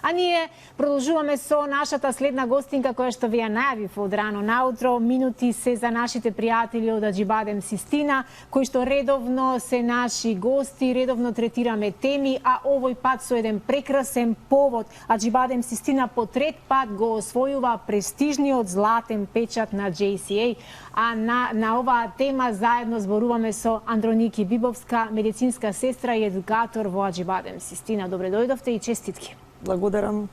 А ние продолжуваме со нашата следна гостинка која што ви ја најавив од рано наутро. Минути се за нашите пријатели од Аџибадем Систина, кои што редовно се наши гости, редовно третираме теми, а овој пат со еден прекрасен повод. Аџибадем Систина по трет пат го освојува престижниот златен печат на JCA, а на оваа тема заедно зборуваме со Андроники Бибовска, медицинска сестра и едукатор во Аџибадем Систина. Добре дојдовте и честитки. Благодарам.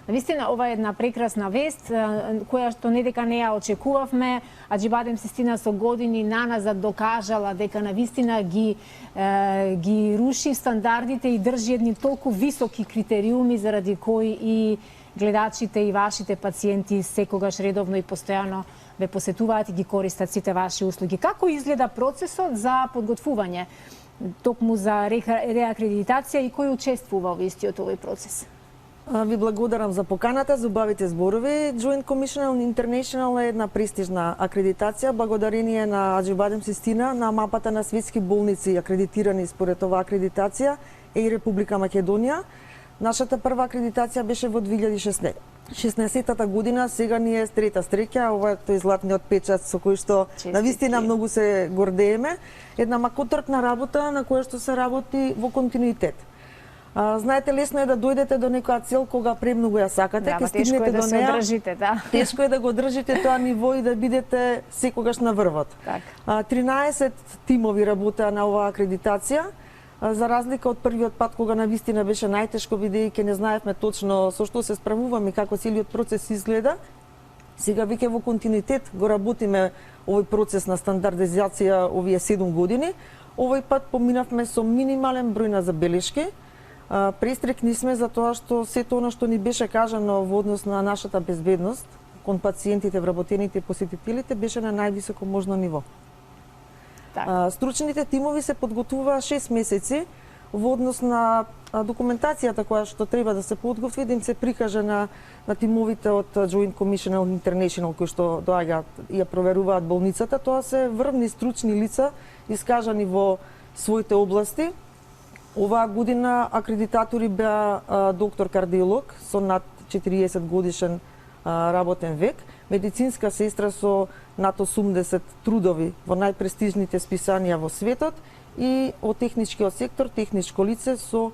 Навистина, ова е една прекрасна вест, која што не дека не ја очекувавме. Аџибадем Систина со години наназад докажала дека навистина ги руши стандардите и држи едни толку високи критериуми заради кои и гледачите и вашите пациенти секогаш редовно и постојано ве посетуваат и ги користат сите ваши услуги. Како изгледа процесот за подготвување токму за реакредитација и кој учествува во истиот овој процес? Ви благодарам за поканата, за убавите зборови. Joint Commission International е една престижна акредитација, благодарение на Аџибадем Систина на мапата на светски болници акредитирани според оваа акредитација е и Република Македонија. Нашата прва акредитација беше во 2016 година, сега ни е трета среќа, ова е тој златниот печат со кој што навистина многу се гордееме. Една макотрпна работа на која што се работи во континуитет. Знаете, лесно е да дојдете до некоја цел кога премногу ја сакате, ќе стигнете до неа. Одржите, да. Тешко е да го одржите тоа ниво и да бидете секогаш на врвот. 13 тимови работеа на оваа акредитација. За разлика од првиот пат кога навистина беше најтешко, бидејќи не знаевме точно со што се справуваме и како целиот процес изгледа, сега веќе во континуитет го работиме овој процес на стандардизација овие 7 години. Овој пат поминавме со минимален број на забелешки. Престрекни сме за тоа што сето она што ни беше кажано во однос на нашата безбедност кон пациентите, вработените и посетителите беше на највисоко можно ниво. Стручните тимови се подготвуваа 6 месеци во однос на документацијата која што треба да се подготви, да им се прикаже на тимовите од Joint Commission International кои што доаѓаат и ја проверуваат болницата. Тоа се врвни стручни лица искажани во своите области. Оваа година акредитатори беа доктор кардиолог со над 40 годишен работен век, медицинска сестра со над 80 трудови во најпрестижните списанија во светот и од техничкиот сектор техничко лице со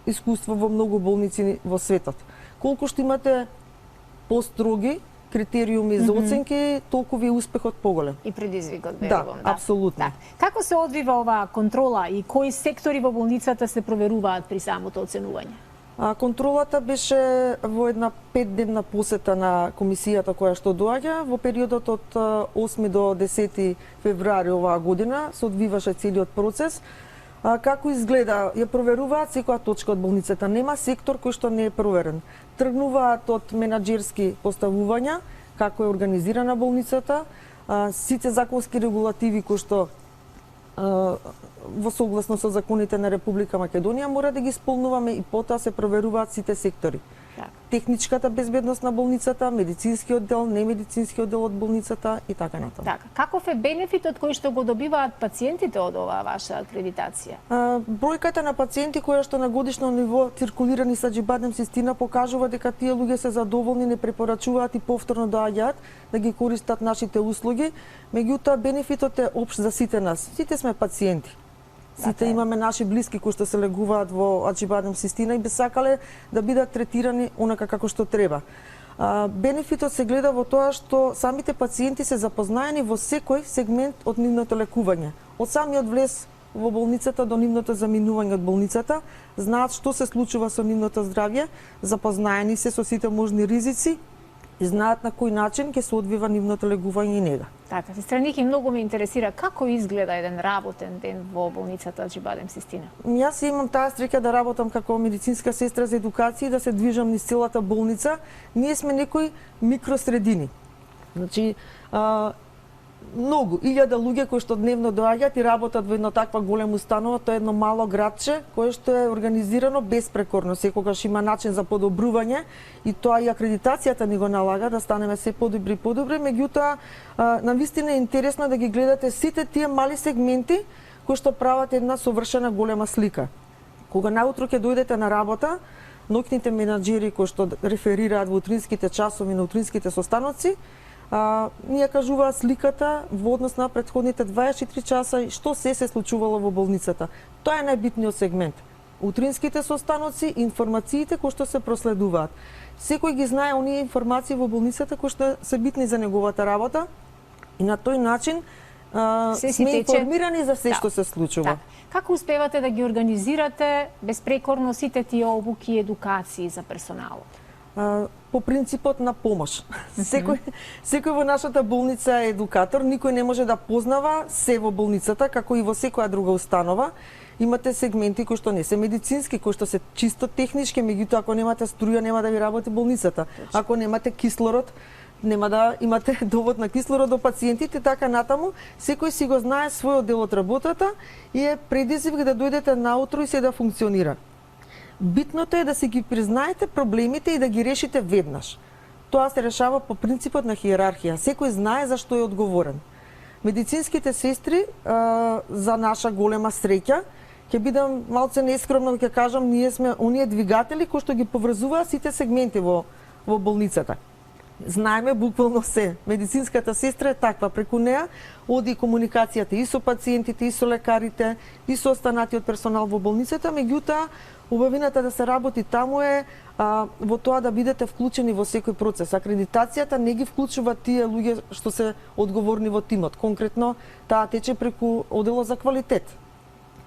искуство во многу болници во светот. Колку што имате построги критериуми за оценки, толку ви успехот поголем. И предизвикот, верувам. Да, апсолутно. Како се одвива оваа контрола и кои сектори во болницата се проверуваат при самото оценување? Контролата беше во една 5-дневна посета на комисијата која што доаѓа во периодот од 8 до 10 февруари оваа година се одвиваше целиот процес. Како изгледа? Ја проверуваат секоја точка од болницата. Нема сектор кој што не е проверен. Тргнуваат од менаџерски поставувања, како е организирана болницата, сите законски регулативи кои што во согласно со законите на Република Македонија мора да ги исполнуваме и потоа се проверуваат сите сектори. Техничката безбедност на болницата, медицинскиот дел, немедицинскиот дел од болницата и така натаму. Каков е бенефитот кој што го добиваат пациентите од оваа ваша акредитација? Бројката на пациенти која што на годишно ниво циркулирани со Аџибадем Систина покажува дека тие луѓе се задоволни, не препорачуваат и повторно доаѓаат да ги користат нашите услуги. Меѓутоа бенефитот е општ за сите нас. Сите сме пациенти. Сите имаме наши блиски кои што се легуваат во Аџибадем Систина и би сакале да бидат третирани онака како што треба. Бенефитот се гледа во тоа што самите пациенти се запознаени во секој сегмент од нивното лекување. Од самиот влез во болницата до нивното заминување од болницата, знаат што се случува со нивното здравје, запознаени се со сите можни ризици и знаат на кој начин ќе се одвива нивното легување и нега. Сестра Ники, многу ме интересира како изгледа еден работен ден во болницата Аџибадем Систина. Јас имам таа среќа да работам како медицинска сестра за едукација и да се движам низ целата болница. Ние сме некои микросредини. Значи, многу, 1000 луѓе кои што дневно доаѓаат и работат во една таква голема установа, тоа е едно мало градче кое што е организирано беспрекорно, секогаш има начин за подобрување и тоа и акредитацијата ни го налага да станеме се подобри и подобри, меѓутоа навистина е интересно да ги гледате сите тие мали сегменти кои што прават една совршена голема слика. Кога наутро ќе дојдете на работа, ноќните менаџери кои што реферираат во утринските часови на утринските состаноци, ние кажуваат сликата во однос на претходните 24 часа и што се случувало во болницата. Тоа е најбитниот сегмент. Утринските состаноци, информациите кои што се проследуваат. Секој ги знае оние информации во болницата кои што се битни за неговата работа и на тој начин сме информирани за се што се случува. Так. Како успевате да ги организирате безпрекорно сите тие обуки и едукации за персоналот? По принципот на помош. Секој во нашата болница е едукатор, никој не може да познава се во болницата, како и во секоја друга установа. Имате сегменти кои што не се медицински, кои што се чисто технички, меѓутоа ако немате струја нема да ви работи болницата. Ако немате кислород, нема да имате довод на кислород до пациентите, така натаму, секој си го знае својот дел од работата и е предизвик да дојдете наутро и се да функционира. Битното е да си ги признаете проблемите и да ги решите веднаш. Тоа се решава по принципот на хиерархија. Секој знае за што е одговорен. Медицинските сестри, за наша голема среќа, ќе бидам малце нескромна да ќе кажам, ние сме оние двигатели кои што ги поврзуваат сите сегменти во болницата. Знаеме буквално се. Медицинската сестра е таква, преку неа оди комуникацијата и со пациентите, и со лекарите, и со останатиот персонал во болницата, меѓутоа убавината да се работи таму е во тоа да бидете вклучени во секој процес. Акредитацијата не ги вклучува тие луѓе што се одговорни во тимот. Конкретно, таа тече преку одделот за квалитет.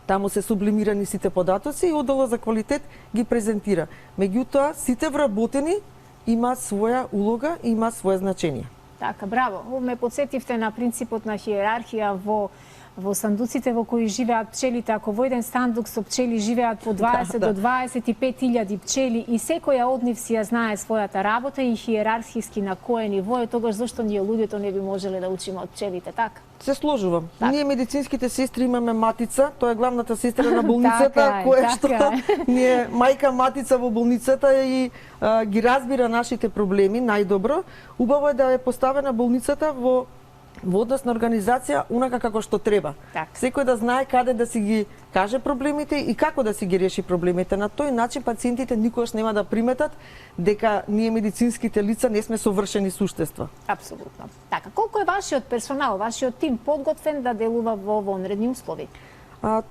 Таму се сублимирани сите податоци и одделот за квалитет ги презентира. Меѓутоа, сите вработени имаат своја улога и имаат свое значење. Така, браво. Ме подсетивте на принципот на хиерархија во сандуците во кои живеат пчелите. Ако во еден сандук со пчели живеат по 20 до 25.000 пчели и секоја од нив си ја знае својата работа и хиерархиски на кое ниво е, тогаш зашто ние луѓето не би можеле да учиме од пчелите, така? Се сложувам. Так. Ние медицинските сестри имаме матица, тоа е главната сестра на болницата, која што ни е мајка матица во болницата и ги разбира нашите проблеми најдобро. Убаво е да е поставена болницата во однос на организација онака како што треба. Так. Секој да знае каде да си ги каже проблемите и како да си ги реши проблемите. На тој начин пациентите никогаш нема да приметат дека ние медицинските лица не сме совршени суштества. Апсолутно. Така, колку е вашиот персонал, вашиот тим подготвен да делува во вонредни услови?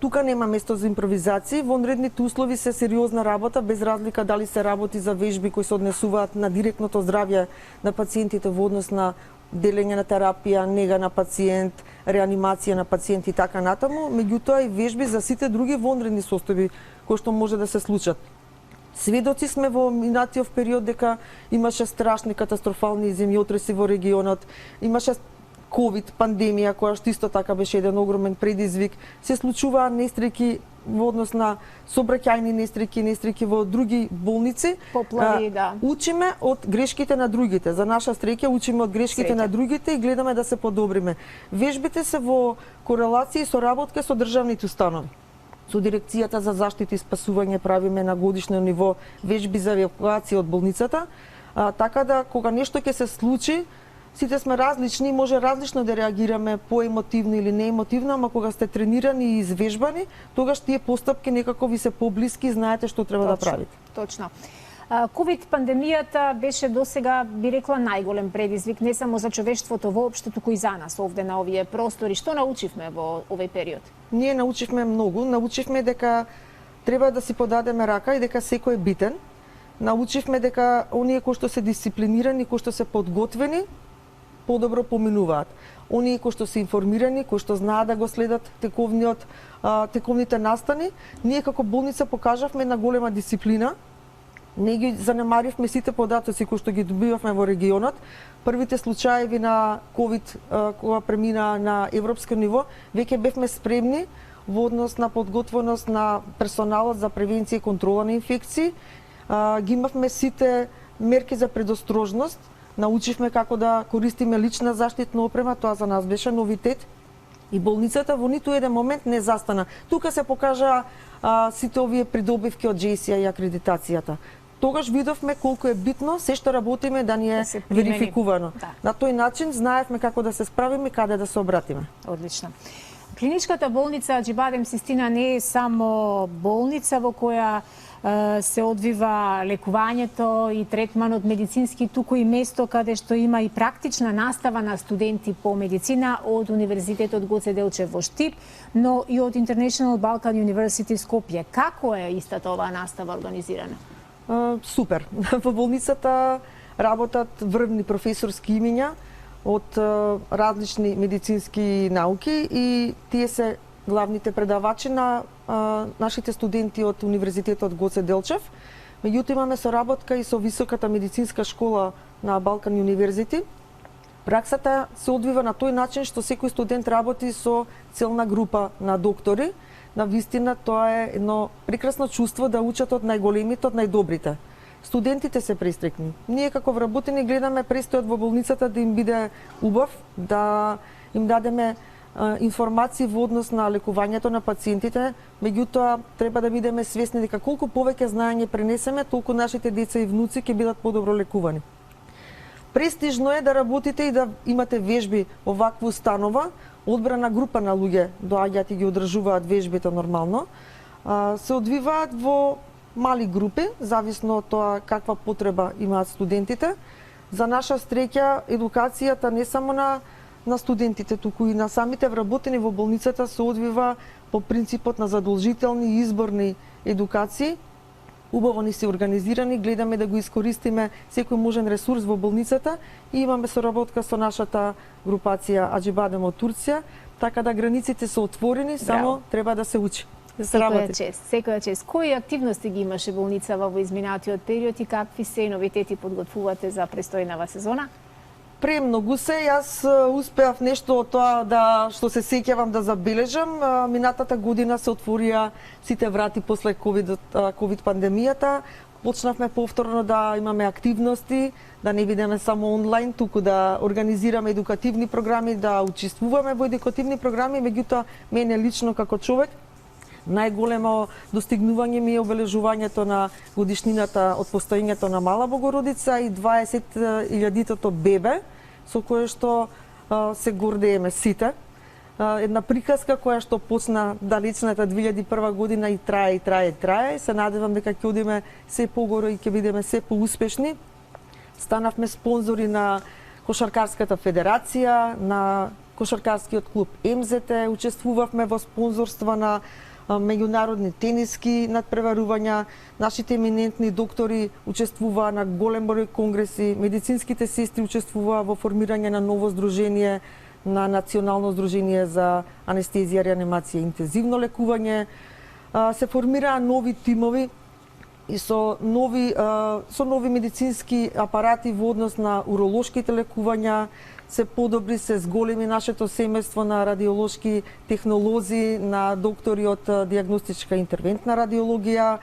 Тука нема место за импровизации. Вонредните услови се сериозна работа, без разлика дали се работи за вежби кои се однесуваат на директното здравје на пациентите во однос на делење на терапија, нега на пациент, реанимација на пациент и така натаму, меѓутоа и вежби за сите други вонредни состојби кои што може да се случат. Сведоци сме во минатиот период дека имаше страшни катастрофални земјотреси во регионот, имаше ковид пандемија која што исто така беше еден огромен предизвик, се случуваа нестреки во однос на сообраќајни нестреки во други болници. Поплави, да. Учиме од грешките на другите. За наша среќа учиме од грешките на другите и гледаме да се подобриме. Вежбите се во корелација и соработка со државните установи. Со дирекцијата за заштита и спасување правиме на годишно ниво вежби за евакуација од болницата, така да кога нешто ќе се случи, сите сме различни, може различно да реагираме, поемотивно или неемотивно, ама кога сте тренирани и извежбани, тогаш тие постапки некако ви се поблиски и знаете што треба да правите. Точно. Ковид пандемијата беше досега, би рекла, најголем предизвик не само за човештвото воопшто, туку и за нас овде на овие простори. Што научивме во овој период? Ние научивме многу, научивме дека треба да си подадеме рака и дека секој е битен. Научивме дека оние кои што се дисциплинирани, кои што се подготвени, подобро поминуваат. Оние кои што се информирани, кои што знаат да го следат тековните настани, ние како болница покажавме една голема дисциплина. Не ги занемаривме сите податоци кои што ги добивавме во регионот. Првите случаи на ковид кога премина на европско ниво, веќе бевме спремни во однос на подготвеност на персоналот за превенција и контрола на инфекции. Ги имавме сите мерки за предострожност. Научивме како да користиме лична заштитна опрема, тоа за нас беше новитет. И болницата во ниту еден момент не застана. Тука се покажа сите овие придобивки од JCI и акредитацијата. Тогаш видовме колку е битно се што работиме да ни е верификувано. Да. На тој начин знаевме како да се справиме и каде да се обратиме. Одлично. Клиничката болница Аџибадем Систина не е само болница во која се одвива лекувањето и третманот медицински, туку и место каде што има и практична настава на студенти по медицина од Универзитетот Гоце Делчев во Штип, но и од International Balkan University Скопје. Како е истата оваа настава организирана? Супер. Во болницата работат врвни професорски имиња од различни медицински науки и тие се главните предавачи на нашите студенти од Универзитетот Гоце Делчев. Меѓутоа имаме соработка и со Високата медицинска школа на Балкан Универзити. Праксата се одвива на тој начин што секој студент работи со целна група на доктори. На вистина тоа е едно прекрасно чувство да учат од најголемите, од најдобрите. Студентите се престрикни. Ние како вработени гледаме престојот во болницата да им биде убав, да им дадеме информации во однос на лекувањето на пациентите, меѓутоа треба да бидеме свесни дека колку повеќе знаење пренесеме, толку нашите деца и внуци ќе бидат подобро лекувани. Престижно е да работите и да имате вежби во ваква установа. Одбрана група на луѓе доаѓаат и ги одржуваат вежбите нормално. Се одвиваат во мали групи, зависно од тоа каква потреба имаат студентите. За наша среќа, едукацијата не само на студентите, туку и на самите вработени во болницата се одвива по принципот на задолжителни и изборни едукации. Убаво ни се организирани, гледаме да го искористиме секој можен ресурс во болницата и имаме соработка со нашата групација Аџибадем од Турција, така да границите се отворени, само треба да се учи. Да се работи. Секоја чест. Кои активности ги имаше болницава во изминатиот период и какви се новитети подготвувате за престојнава сезона? Премногу се. Јас успеав нешто од тоа што се сеќавам да забележам. Минатата година се отворија сите врати после ковид пандемијата. Почнавме повторно да имаме активности, да не бидеме само онлайн, туку да организираме едукативни програми, да учествуваме во едукативни програми, меѓутоа мене лично како човек најголемо достигнување ми е обележувањето на годишнината од постоењето на Мала Богородица и 20.000-тото бебе, со кое што се гордееме сите. Една приказка која што почна далечната 2001 година и трае. Се надевам дека ќе одиме се погоро и ќе бидеме се поуспешни. Станавме спонзори на Кошаркарската федерација, на Кошаркарскиот клуб МЗТ, учествувавме во спонзорства на меѓународни тениски надпреварувања, нашите еминентни доктори учествуваа на голем број конгреси, медицинските сестри учествуваа во формирање на ново здружение, на Национално здружение за анестезија, реанимација и интензивно лекување. Се формираа нови тимови и со нови медицински апарати во однос на уролошките лекувања, се подобри, се зголеми нашето семејство на радиолошки технолози, на доктори од дијагностичка интервентна радиологија,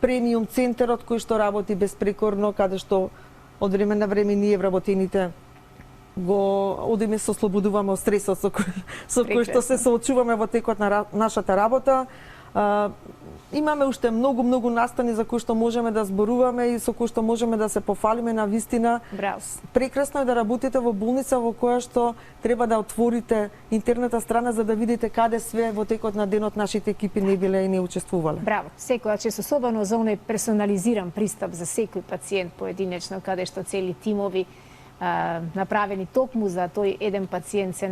премиум центарот кој што работи безпрекорно, каде што од време на време ние вработените го одиме се ослободуваме од стресот со кој што се соочуваме во текот на нашата работа. Имаме уште многу настани за кои што можеме да зборуваме и со кои што можеме да се пофалиме на вистина. Браво. Прекрасно е да работите во болница во која што треба да отворите интернетна страна за да видите каде све во текот на денот нашите екипи не биле и не учествувале. Браво. Секоја чест, особено за оној персонализиран пристап за секој пациент поединечно, каде што цели тимови направени токму за тој еден пациент се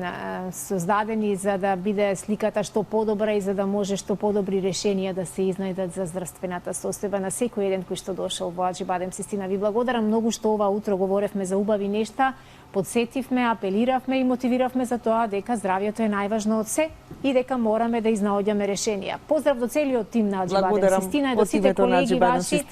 создадени за да биде сликата што подобра и за да може што подобри решенија да се изнајдат за здравствената состојба на секој еден кој што дошол во Аџибадем Систина. Ви благодарам многу што ова утро говоревме за убави нешта, подсетивме, апелиравме и мотивиравме за тоа дека здравјето е најважно од се и дека мораме да изнаоѓаме решенија. Поздрав до целиот тим на Аџибадем Систина и до сите колеги ваши.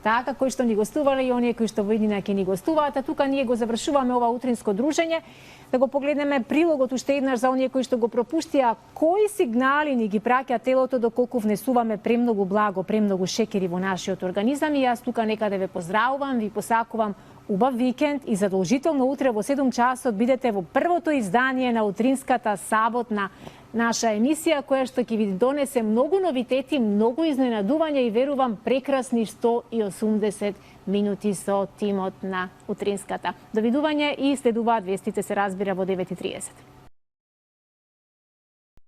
Така, кои што ни гостувале и оние кои што во иднина ќе ни гостуваат, а тука ние го завршуваме ова утринско дружење. Да го погледнеме прилогот уште еднаш за оние кои што го пропуштија, кои сигнали ни ги праќа телото доколку внесуваме премногу благо, премногу шекери во нашиот организам. И јас тука некаде ве поздравувам, ви посакувам убав викенд и задолжително утре во 7 часот бидете во првото издание на утринската саботна наша емисија, која што ќе ви донесе многу новитети, многу изненадувања и верувам прекрасни 180 минути со тимот на утринската. Довидување и следуваат вестите се разбира во 9:30.